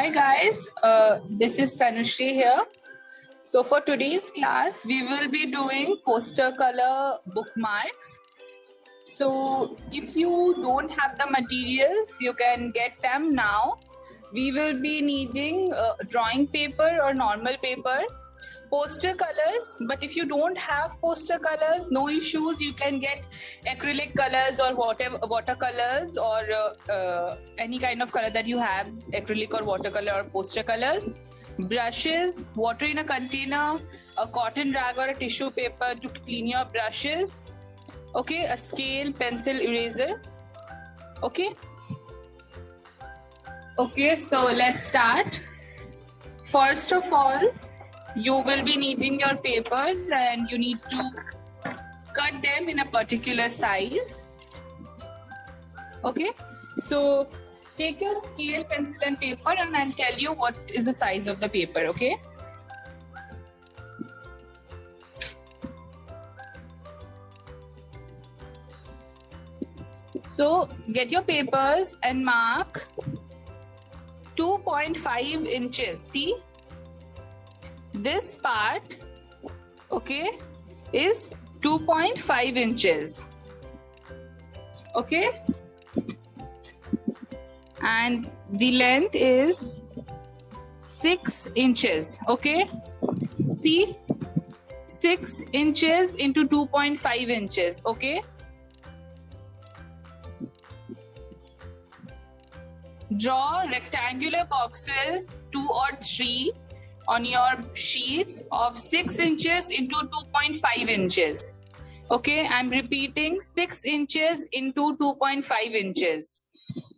Hi guys, this is Tanushri here. So for today's class, we will be doing poster color bookmarks. So if you don't have the materials, you can get them now. We will be needing drawing paper or normal paper, poster colors, but if you don't have poster colors, no issues. You can get acrylic colors or whatever watercolors or any kind of color that you have, acrylic or watercolor or poster colors, brushes, water in a container, a cotton rag or a tissue paper to clean your brushes, okay, a scale, pencil, eraser. Okay, so let's start. First of all, you will be needing your papers and you need to cut them in a particular size. Okay, so take your scale, pencil and paper and I'll tell you what is the size of the paper, okay? So get your papers and mark 2.5 inches. See? This part, okay, is 2.5 inches, okay, and the length is 6 inches, okay. See, 6 inches into 2.5 inches, okay. Draw rectangular boxes 2 or 3 on your sheets of 6 inches into 2.5 inches. Okay, I'm repeating 6 inches into 2.5 inches.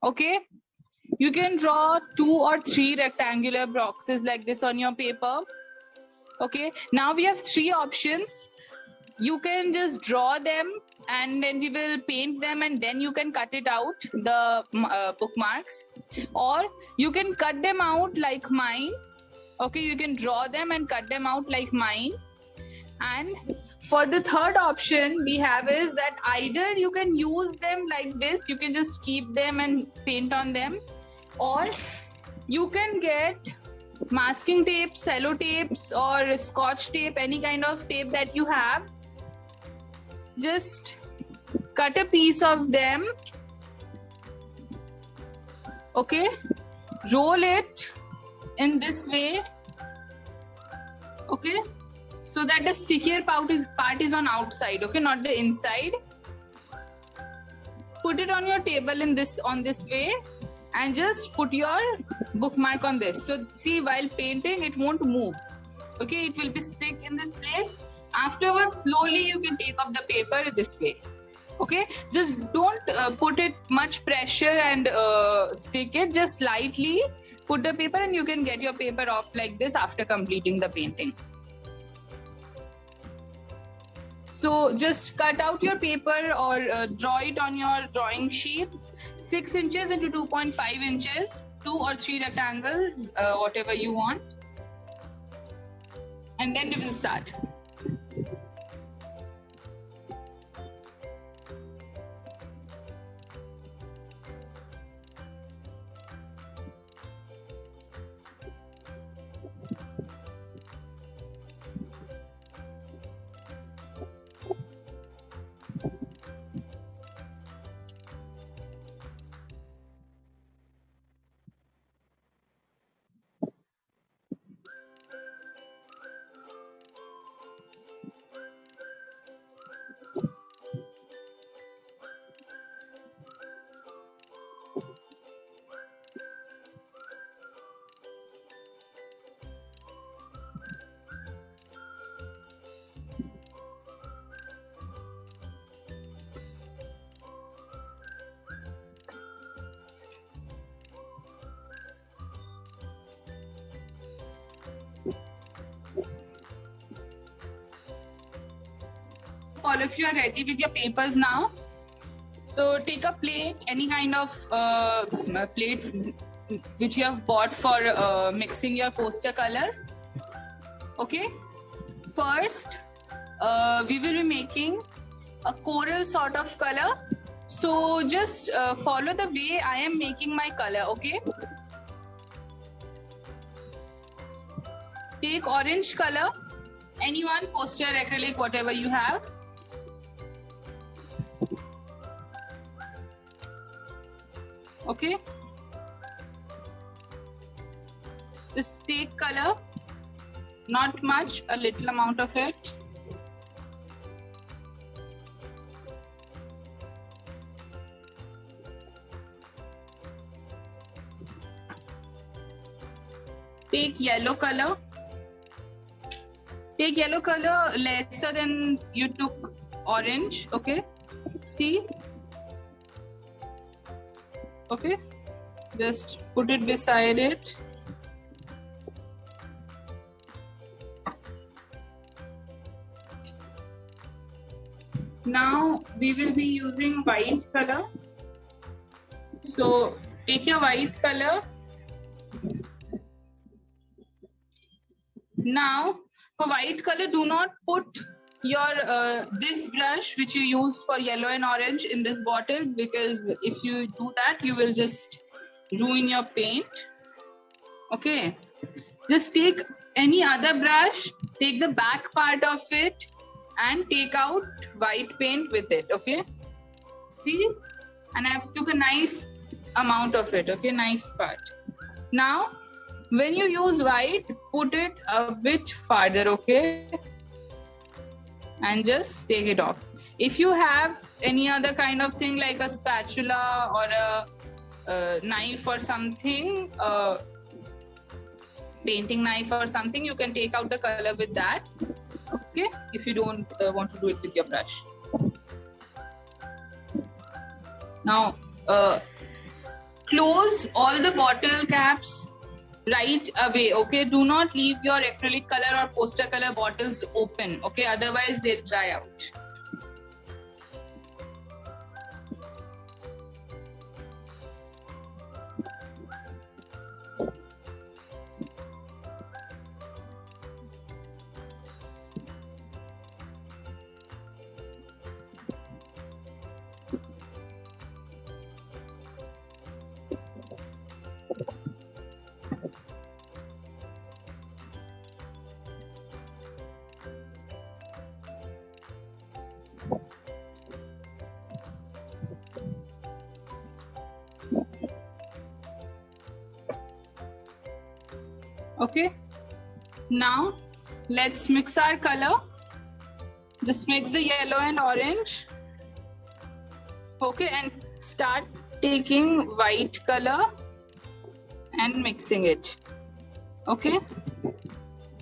Okay, you can draw 2 or 3 rectangular boxes like this on your paper. Okay, now we have 3 options. You can just draw them and then we will paint them and then you can cut it out, the bookmarks, or you can cut them out like mine. Okay, you can draw them and cut them out like mine. And for the third option we have is that either you can use them like this, you can just keep them and paint on them, or you can get masking tape, cello tapes or scotch tape, any kind of tape that you have. Just cut a piece of them, okay, roll it in this way, okay, so that the stickier part is on outside, okay, not the inside. Put it on your table on this way and just put your bookmark on this. So see, while painting it won't move, okay, it will be stick in this place. Afterwards slowly you can take off the paper this way, okay. Just don't put it much pressure and stick it, just lightly put the paper and you can get your paper off like this after completing the painting. So just cut out your paper or draw it on your drawing sheets, 6 inches into 2.5 inches, 2 or 3 rectangles, whatever you want, and then we will start. All of you are ready with your papers now. So take a plate, any kind of plate which you have bought for mixing your poster colors. Okay, first we will be making a coral sort of color. So just follow the way I am making my color, okay? take orange color, anyone, poster, acrylic, whatever you have. Okay. Just take color, not much, a little amount of it. Take yellow color. Take yellow color lesser than you took orange, okay? See? Okay, just put it beside it. Now we will be using white color. So take your white color. Now for white color, do not put your this brush which you used for yellow and orange in this bottle, because if you do that, you will just ruin your paint. Okay, just take any other brush, take the back part of it and take out white paint with it. Okay, see, and I've took a nice amount of it. Okay, nice part. Now when you use white, put it a bit farther, okay, and just take it off. If you have any other kind of thing like a spatula or a knife or something, painting knife or something, you can take out the color with that, okay, if you don't want to do it with your brush. Now close all the bottle caps right away, okay? Do not leave your acrylic color or poster color bottles open, okay? Otherwise they'll dry out. Okay, now let's mix our color. Just mix the yellow and orange. Okay, and start taking white color and mixing it. Okay,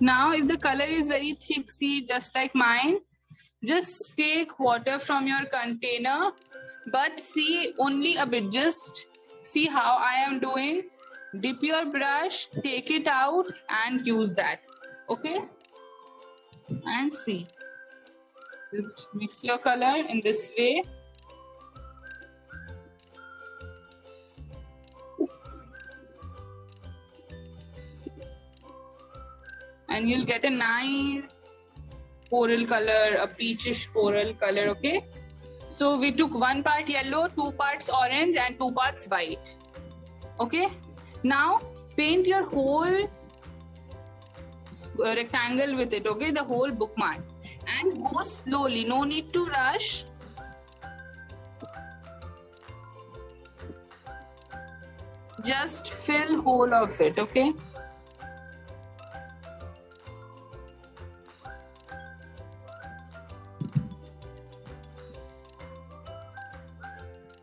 now if the color is very thick, see, just like mine, just take water from your container, but see, only a bit. Just see how I am doing. Dip your brush, take it out and use that. Okay, and see, just mix your color in this way. And you'll get a nice coral color, a peachish coral color. Okay, so we took 1 part yellow, 2 parts orange and 2 parts white. Okay, now paint your whole rectangle with it, okay, the whole bookmark, and go slowly, no need to rush. Just fill whole of it, okay.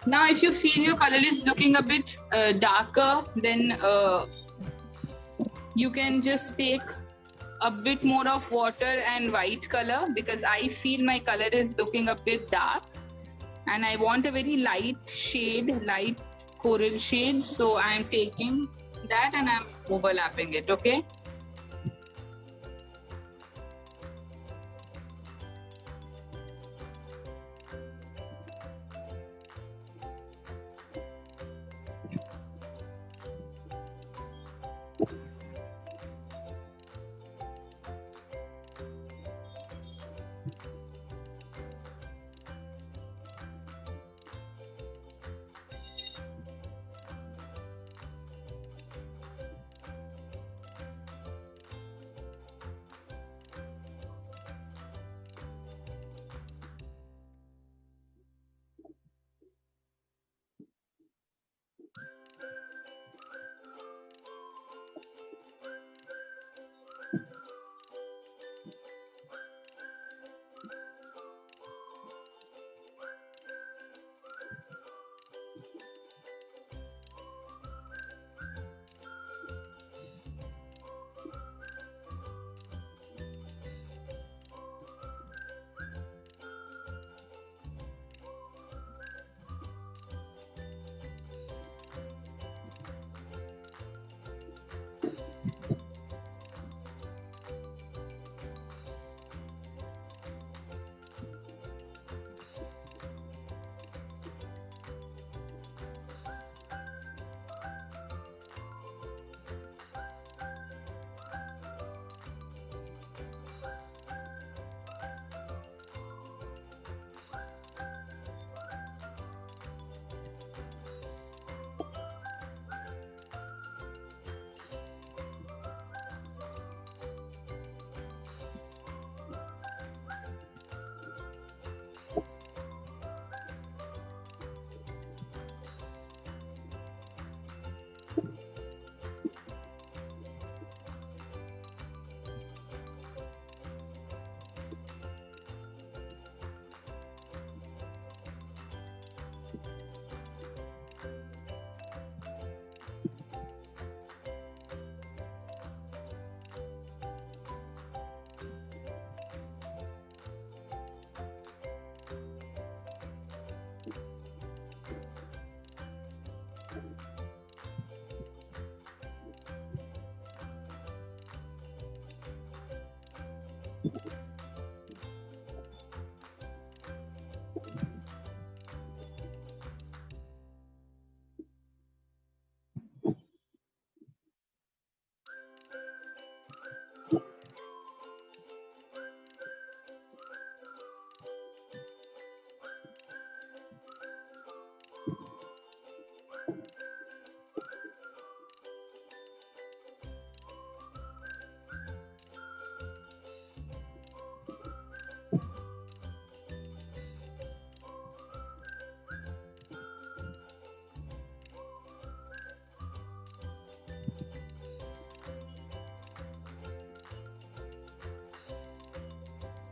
Now if you feel your color is looking a bit darker, then you can just take a bit more of water and white color, because I feel my color is looking a bit dark and I want a very light shade, light coral shade. So I'm taking that and I'm overlapping it, okay.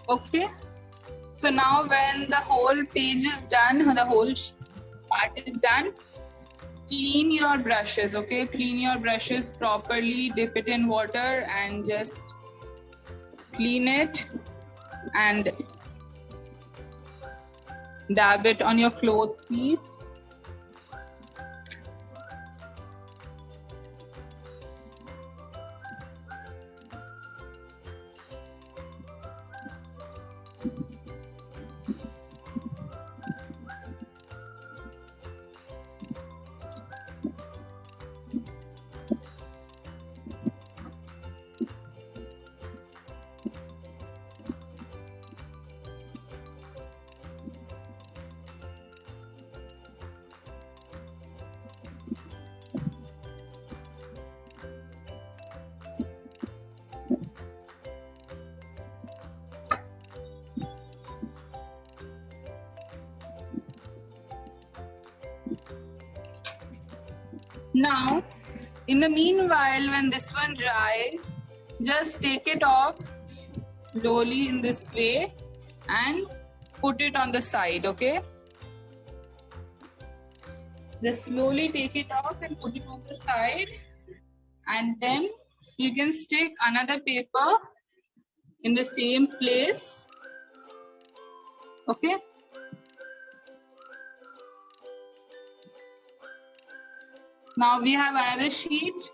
Okay. So now when the whole page is done, the whole part is done, clean your brushes, okay? Clean your brushes properly, dip it in water and just clean it and dab it on your cloth piece. Now, in the meanwhile, when this one dries, just take it off slowly in this way and put it on the side, okay? Just slowly take it off and put it on the side. And then you can stick another paper in the same place, okay? Now we have another sheet.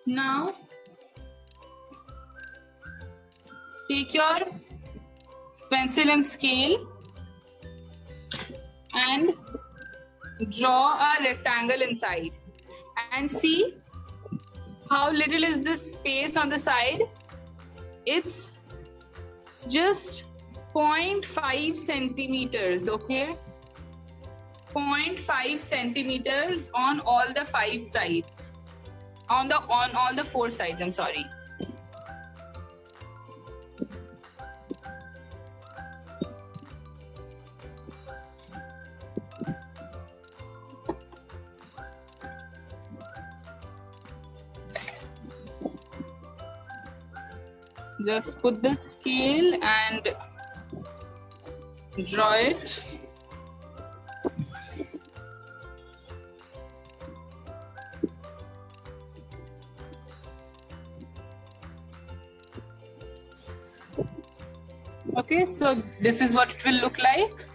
Now, take your pencil and scale and draw a rectangle inside. And see how little is this space on the side? It's just 0.5 centimeters, okay? 0.5 centimeters on all the 5 sides. On all the 4 sides, I'm sorry. Just put the scale and draw it. Okay, so this is what it will look like.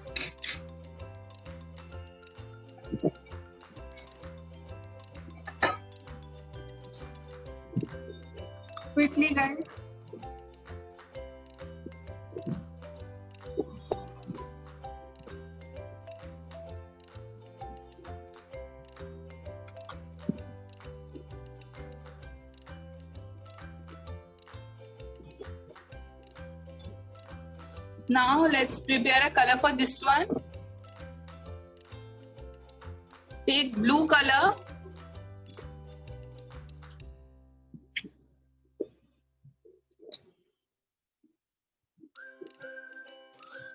Quickly, guys. Now let's prepare a color for this one. Take blue color.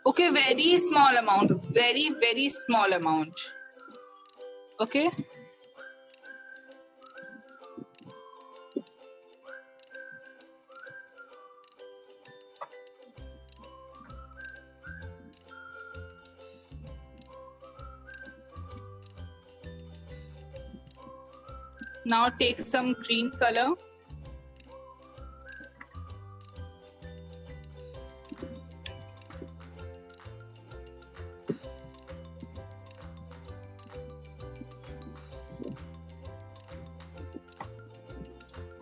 Okay, very small amount, very small amount. Okay. Now take some green color.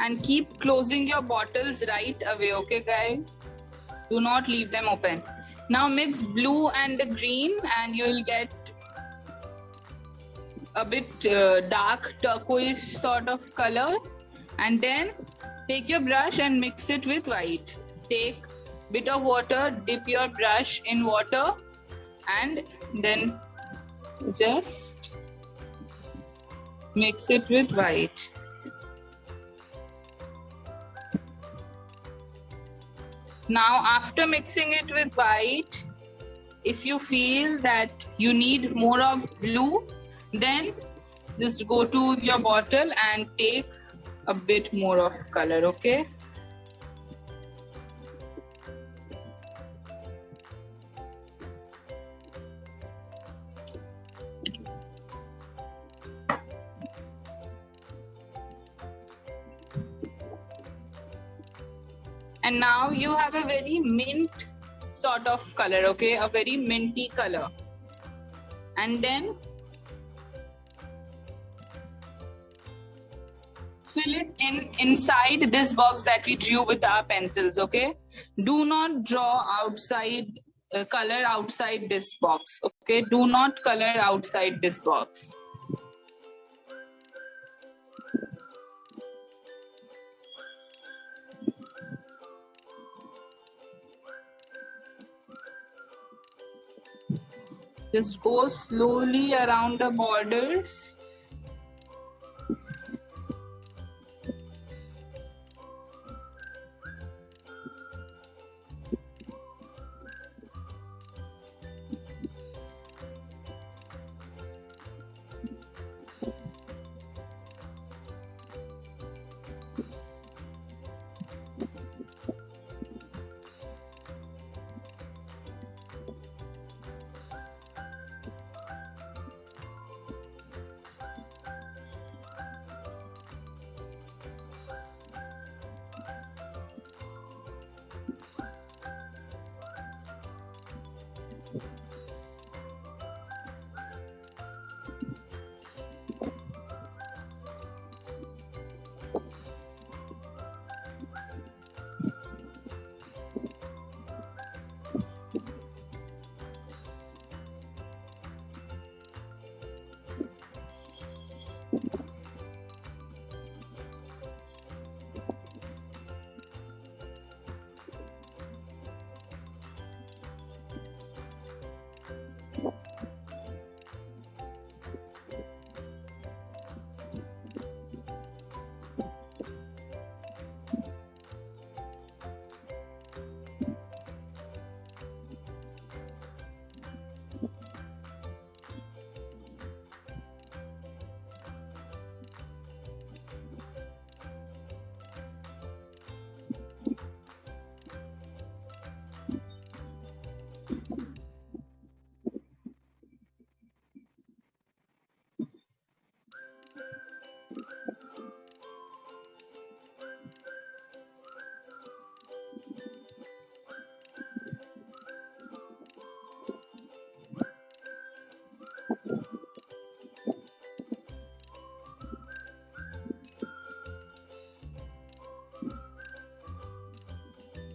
And keep closing your bottles right away, okay guys? Do not leave them open. Now mix blue and the green and you will get a bit dark turquoise sort of color. And then take your brush and mix it with white. Take bit of water, dip your brush in water and then just mix it with white. Now, after mixing it with white, if you feel that you need more of blue, then just go to your bottle and take a bit more of color, okay? And now you have a very mint sort of color, okay? A very minty color. And then fill it inside this box that we drew with our pencils, okay? Do not draw outside, color outside this box, okay? Do not color outside this box. Just go slowly around the borders.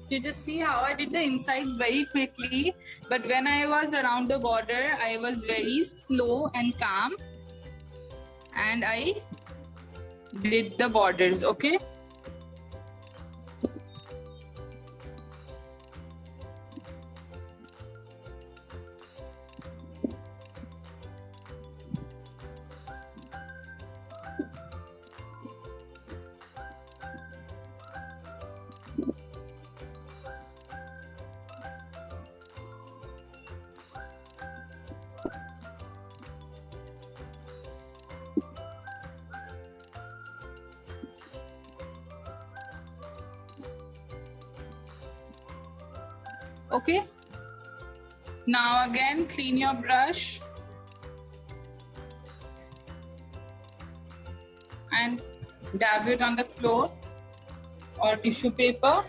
You just see how I did the insides very quickly, but when I was around the border, I was very slow and calm, and I did the borders. Okay. Okay. Now again, clean your brush and dab it on the cloth or tissue paper.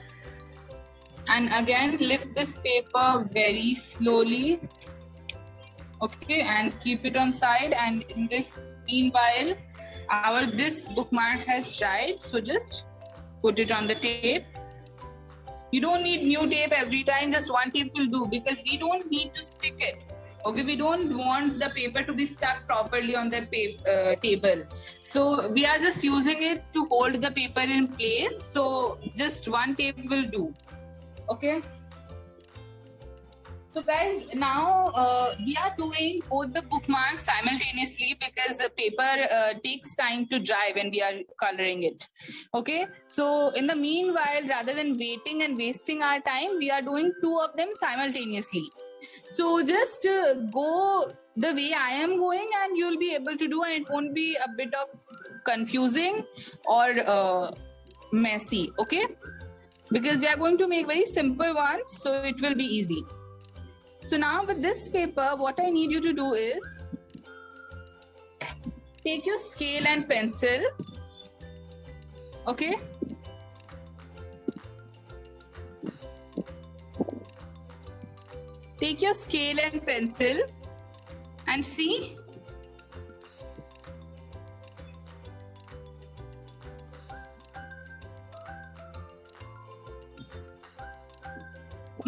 And again, lift this paper very slowly. Okay, and keep it on side. And in this meanwhile, this bookmark has dried. So just put it on the tape. You don't need new tape every time, just one tape will do, because we don't need to stick it. Okay, we don't want the paper to be stuck properly on the table. So we are just using it to hold the paper in place. So just one tape will do. Okay. So guys, now we are doing both the bookmarks simultaneously because the paper takes time to dry when we are coloring it. Okay. So in the meanwhile, rather than waiting and wasting our time, we are doing two of them simultaneously. So just go the way I am going and you'll be able to do, and it won't be a bit of confusing or messy. Okay. Because we are going to make very simple ones, so it will be easy. So now with this paper, what I need you to do is take your scale and pencil. Okay. Take your scale and pencil and see.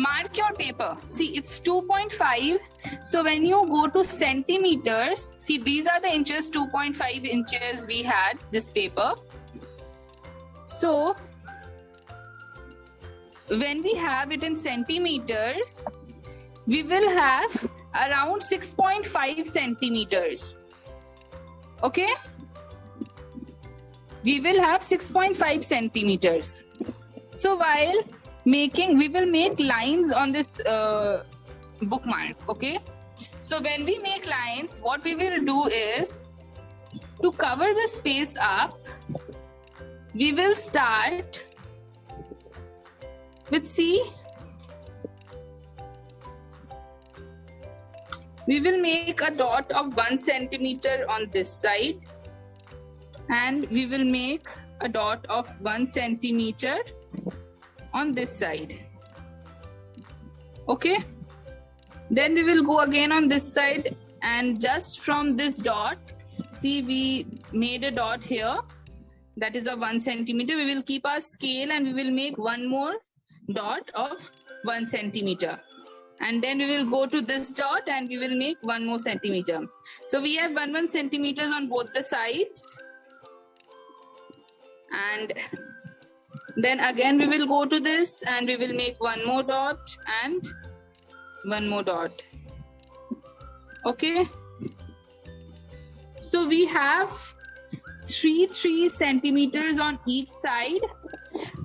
Mark your paper. See, it's 2.5. So when you go to centimeters, see, these are the inches, 2.5 inches we had this paper. So when we have it in centimeters, we will have around 6.5 centimeters. Okay? We will have 6.5 centimeters. So while we will make lines on this bookmark. Okay, so when we make lines, what we will do is, to cover the space up, we will start with, see, we will make a dot of 1 centimeter on this side, and we will make a dot of 1 centimeter on this side. Okay, then we will go again on this side, and just from this dot, see, we made a dot here that is of 1 centimeter. We will keep our scale and we will make one more dot of 1 centimeter, and then we will go to this dot and we will make one more centimeter. So we have 1 centimeters on both the sides, and then again we will go to this and we will make one more dot and one more dot. Okay, so we have 3 centimeters on each side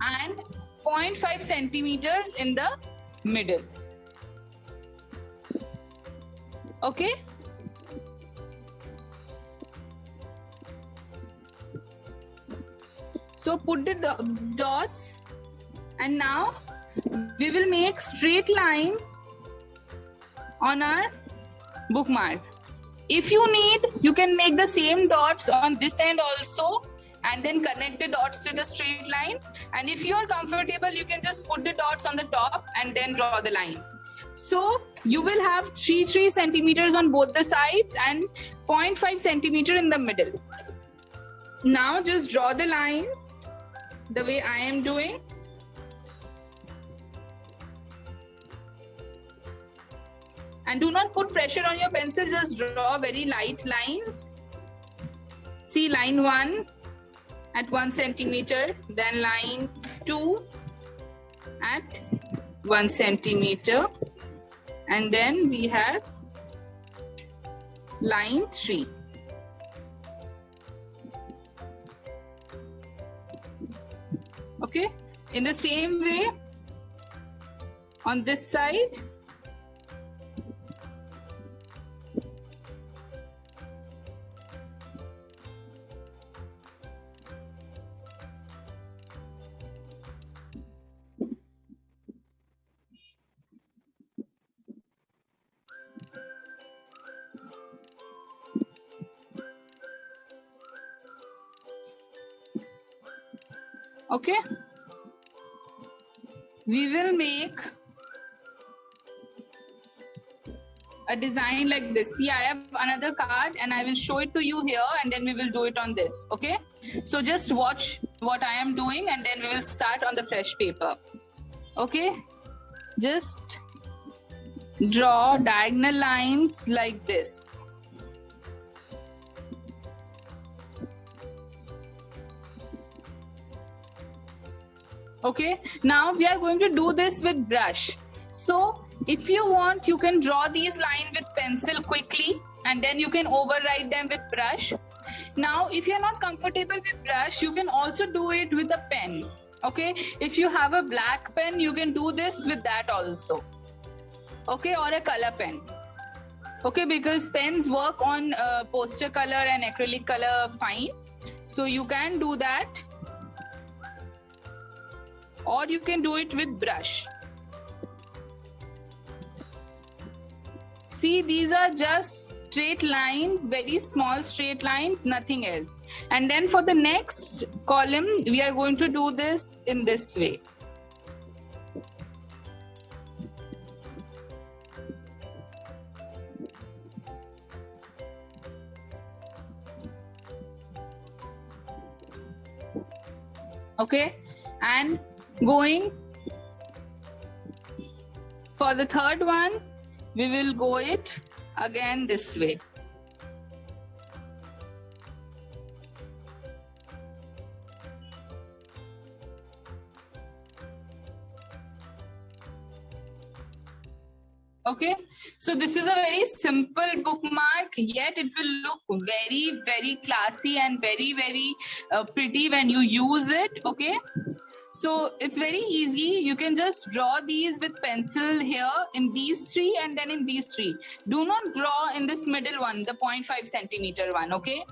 and 0.5 centimeters in the middle. Okay, so put the dots, and now we will make straight lines on our bookmark. If you need, you can make the same dots on this end also and then connect the dots to the straight line. And if you are comfortable, you can just put the dots on the top and then draw the line. So you will have 3 centimeters on both the sides and 0.5 centimeter in the middle. Now just draw the lines the way I am doing. And do not put pressure on your pencil, just draw very light lines. See line 1 at 1 centimeter, then line 2 at 1 centimeter, and then we have line 3. Okay, in the same way on this side. Okay, we will make a design like this. See, I have another card and I will show it to you here, and then we will do it on this. Okay, so just watch what I am doing and then we will start on the fresh paper. Okay, just draw diagonal lines like this. Okay, now we are going to do this with brush. So if you want, you can draw these lines with pencil quickly and then you can override them with brush. Now, if you're not comfortable with brush, you can also do it with a pen. Okay, if you have a black pen, you can do this with that also. Okay, or a color pen. Okay, because pens work on poster color and acrylic color fine. So you can do that. Or you can do it with brush. See, these are just straight lines, very small straight lines, nothing else. And then for the next column, we are going to do this in this way. Okay, and going for the third one, we will go it again this way. Okay, so this is a very simple bookmark, yet it will look very, very classy and very, very pretty when you use it. Okay, so it's very easy. You can just draw these with pencil here in these three and then in these three. Do not draw in this middle one, the 0.5 centimeter one. Okay,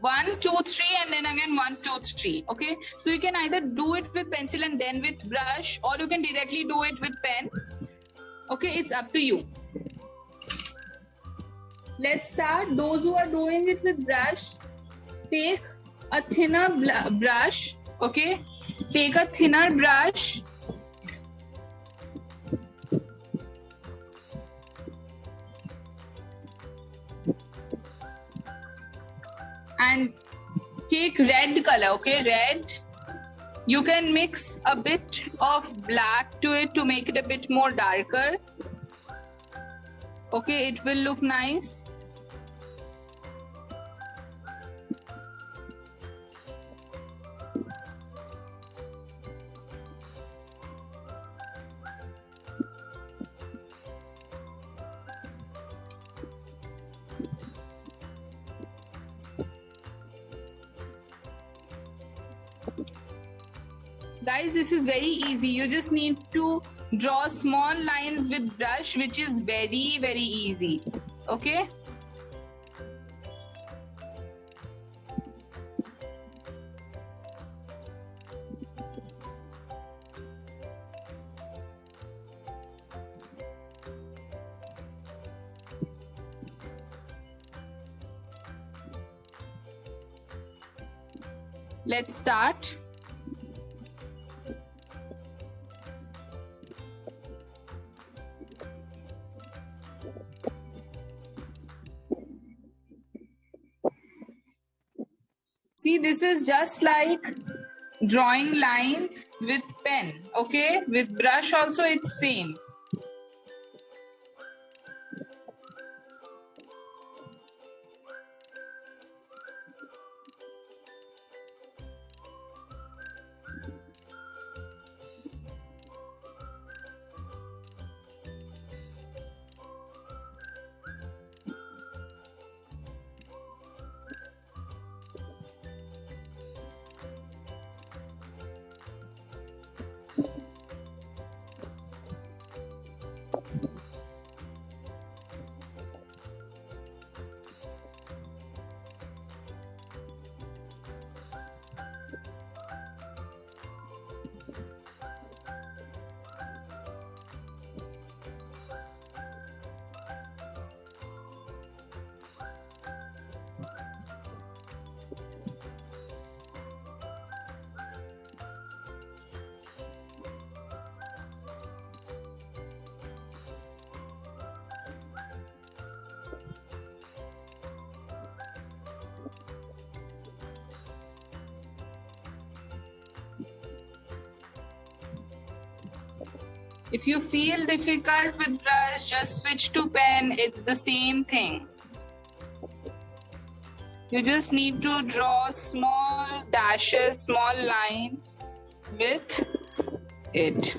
1, 2, 3, and then again 1, 2, 3. Okay, so you can either do it with pencil and then with brush, or you can directly do it with pen. Okay, it's up to you. Let's start. Those who are doing it with brush, take a thinner brush. Okay, take a thinner brush and take red color. Okay, red. You can mix a bit of black to it to make it a bit more darker. Okay, it will look nice. Guys, this is very easy. You just need to draw small lines with brush, which is very, very easy. Okay. Let's start. See, this is just like drawing lines with pen. Okay, with brush also it's same. If you feel difficult with brush, just switch to pen. It's the same thing. You just need to draw small dashes, small lines with it.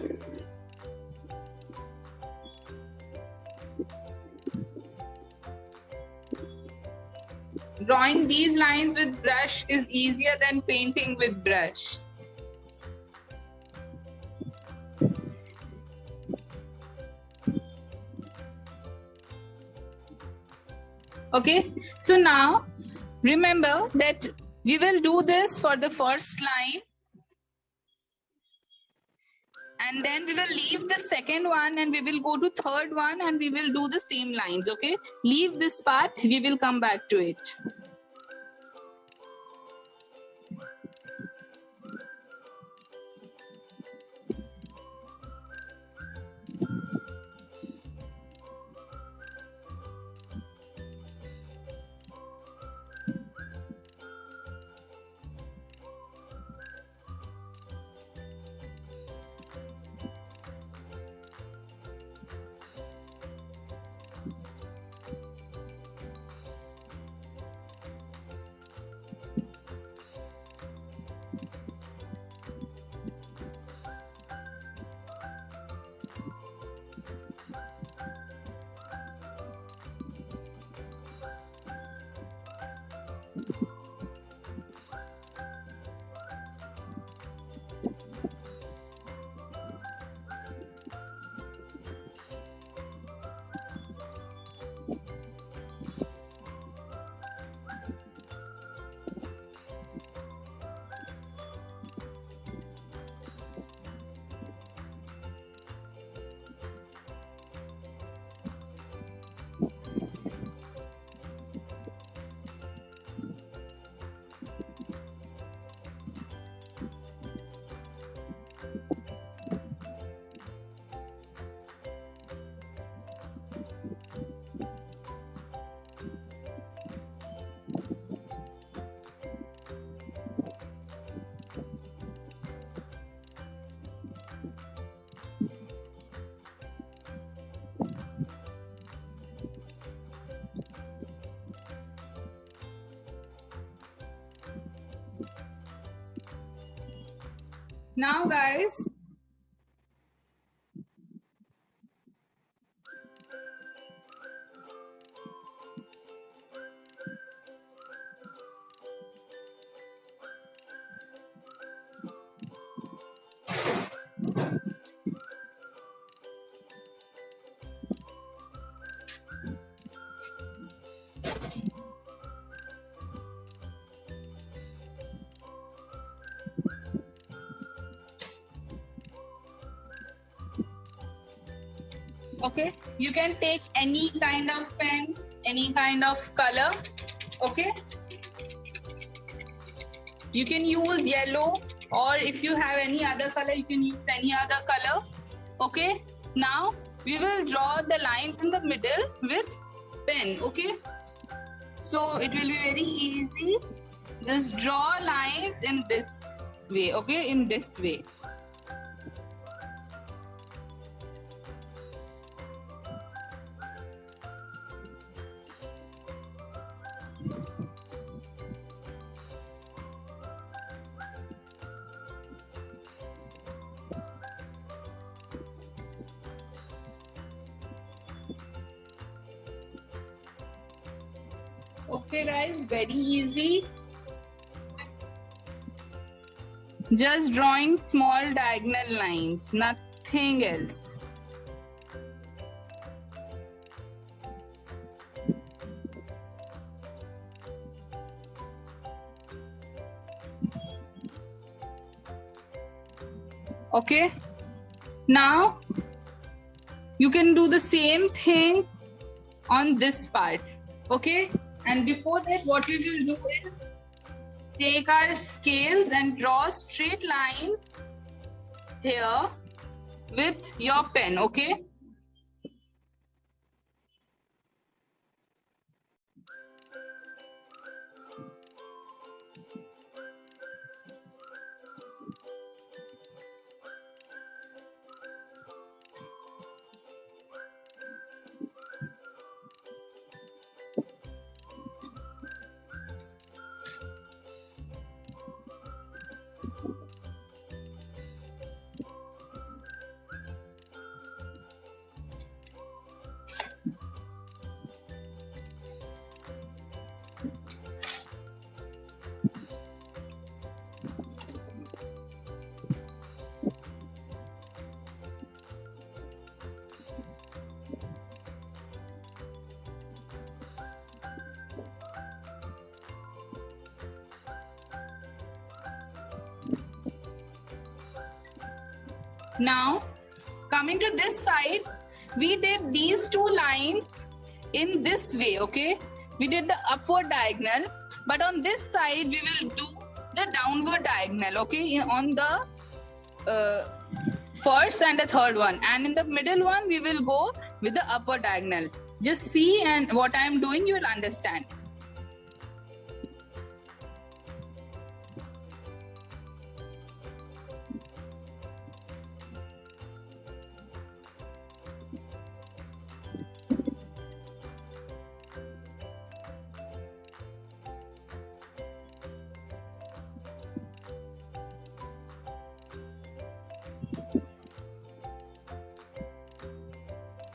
Drawing these lines with brush is easier than painting with brush. Okay, so now remember that we will do this for the first line and then we will leave the second one and we will go to third one and we will do the same lines. Okay, leave this part, we will come back to it. Now guys, okay, you can take any kind of pen, any kind of color. Okay, you can use yellow, or if you have any other color, you can use any other color. Okay, now we will draw the lines in the middle with pen. Okay, so it will be very easy. Just draw lines in this way. Okay, in this way. Okay guys, very easy. Just drawing small diagonal lines, nothing else. Okay, now you can do the same thing on this part. Okay, and before that, what we will do is take our scales and draw straight lines here with your pen. Okay, Now, coming to this side, we did these two lines in this way, okay? We did the upward diagonal, but on this side, we will do the downward diagonal, okay? On the first and the third one. And in the middle one, we will go with the upward diagonal. Just see, and what I am doing, you will understand.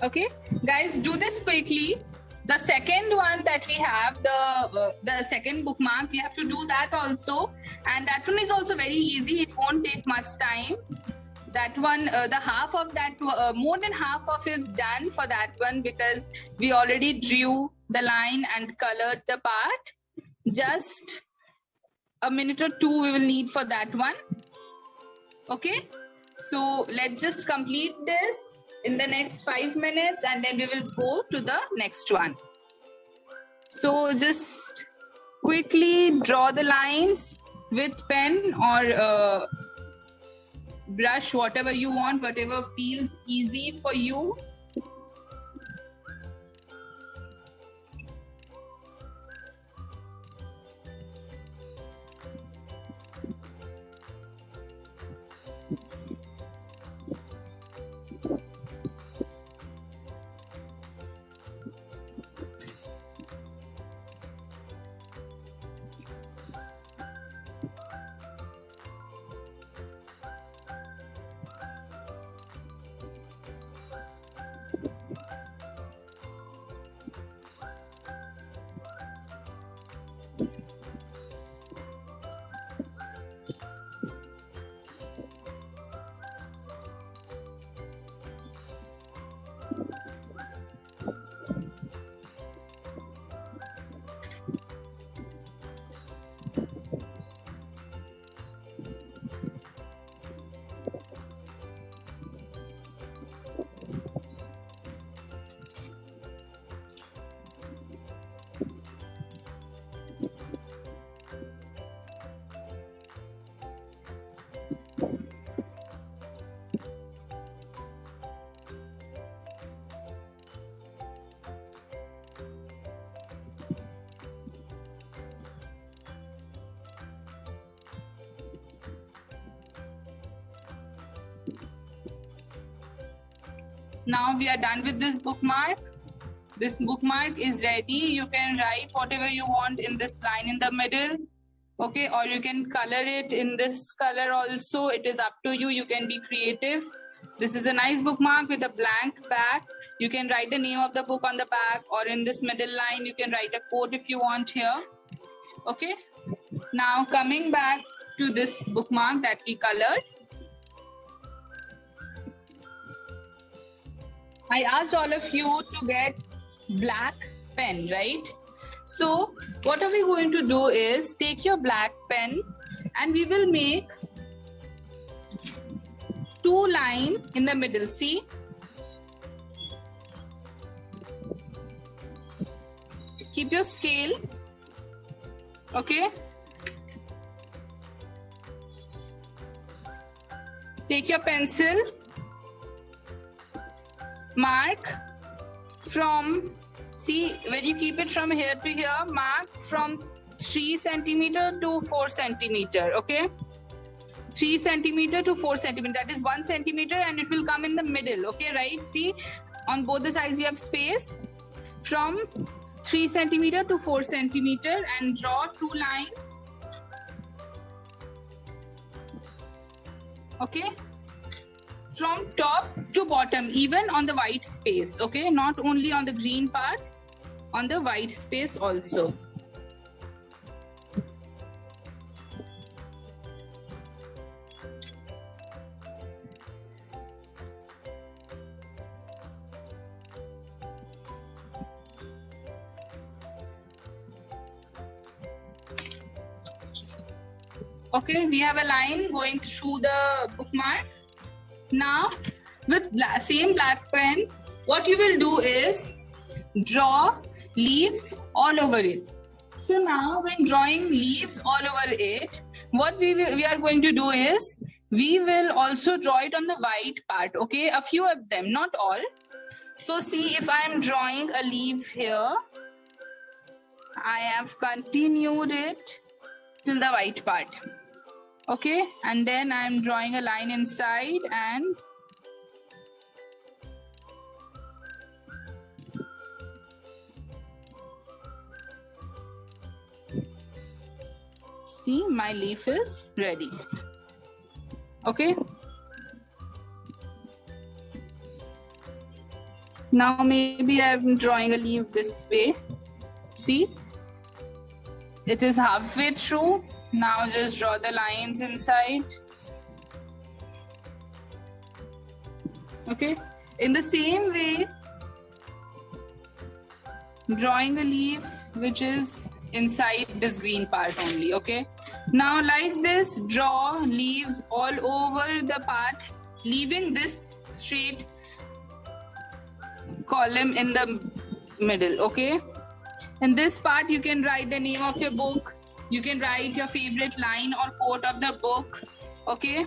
Okay, guys, do this quickly. The second one that we have, the second bookmark, we have to do that also, and that one is also very easy. It won't take much time. That one, the half of that, more than half of is done for that one, because we already drew the line and colored the part. Just a minute or two we will need for that one. Okay, so let's just complete this in the next 5 minutes, and then we will go to the next one. So just quickly draw the lines with pen or brush, whatever you want, whatever feels easy for you. Now we are done with this bookmark. This bookmark is ready. You can write whatever you want in this line in the middle. Okay, or you can color it in this color also. It is up to you. You can be creative. This is a nice bookmark with a blank back. You can write the name of the book on the back, or in this middle line, you can write a quote if you want here. Okay, now coming back to this bookmark that we colored. I asked all of you to get black pen, right? So what are we going to do is take your black pen and we will make two lines in the middle. See? Keep your scale. Okay? Take your pencil. Mark from, see, when you keep it from here to here, mark from 3 centimeter to 4 centimeter, okay? 3 centimeter to 4 centimeter, that is 1 centimeter, and it will come in the middle, okay, right? See, on both the sides we have space from 3 centimeter to 4 centimeter, and draw two lines, okay? From top to bottom, even on the white space, okay? Not only on the green part, on the white space also. Okay, we have a line going through the bookmark. Now, with same black pen, what you will do is draw leaves all over it. So now when drawing leaves all over it, what we are going to do is, we will also draw it on the white part, okay? A few of them, not all. So see, if I am drawing a leaf here, I have continued it till the white part, okay? And then I am drawing a line inside and see, my leaf is ready, okay? Now maybe I'm drawing a leaf this way. See, it is halfway through. Now just draw the lines inside. Okay, in the same way, drawing a leaf which is inside this green part only, okay? Now like this, draw leaves all over the part, leaving this straight column in the middle, okay? In this part, you can write the name of your book. You can write your favorite line or quote of the book, okay?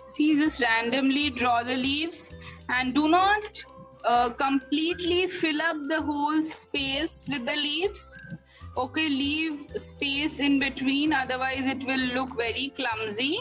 See, just randomly draw the leaves and do not completely fill up the whole space with the leaves. Okay, leave space in between, otherwise it will look very clumsy.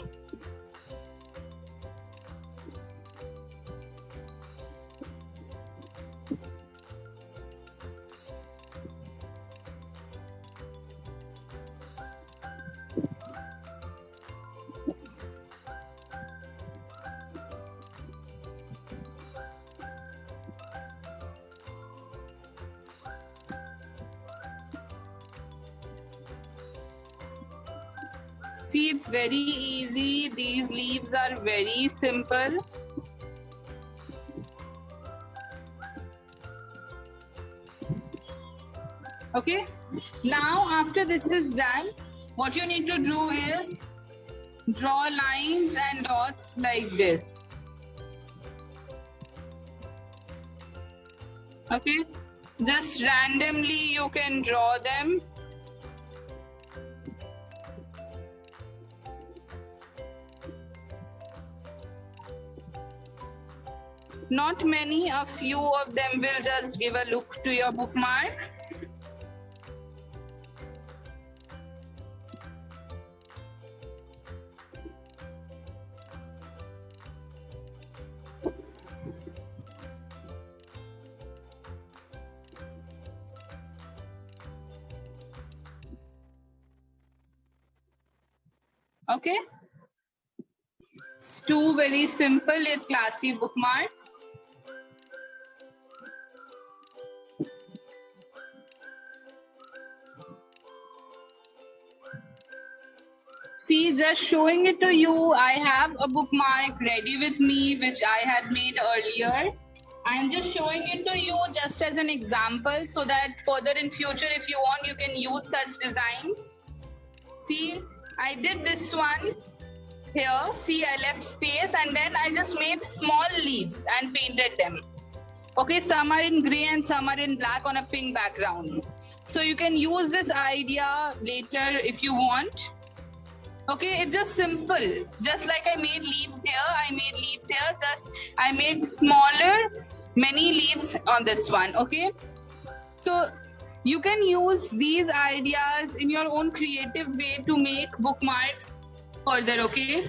See, it's very easy. These leaves are very simple. Okay, now after this is done, what you need to do is draw lines and dots like this. Okay, just randomly you can draw them. Not many, a few of them will just give a look to your bookmark. Okay. It's two very simple yet classy bookmarks. See, just showing it to you, I have a bookmark ready with me, which I had made earlier. I'm just showing it to you just as an example so that further in future, if you want, you can use such designs. See, I did this one here. See, I left space and then I just made small leaves and painted them. Okay, some are in gray and some are in black on a pink background. So you can use this idea later if you want. Okay, it's just simple. Just like I made leaves here, just I made smaller, many leaves on this one, okay? So you can use these ideas in your own creative way to make bookmarks further, okay?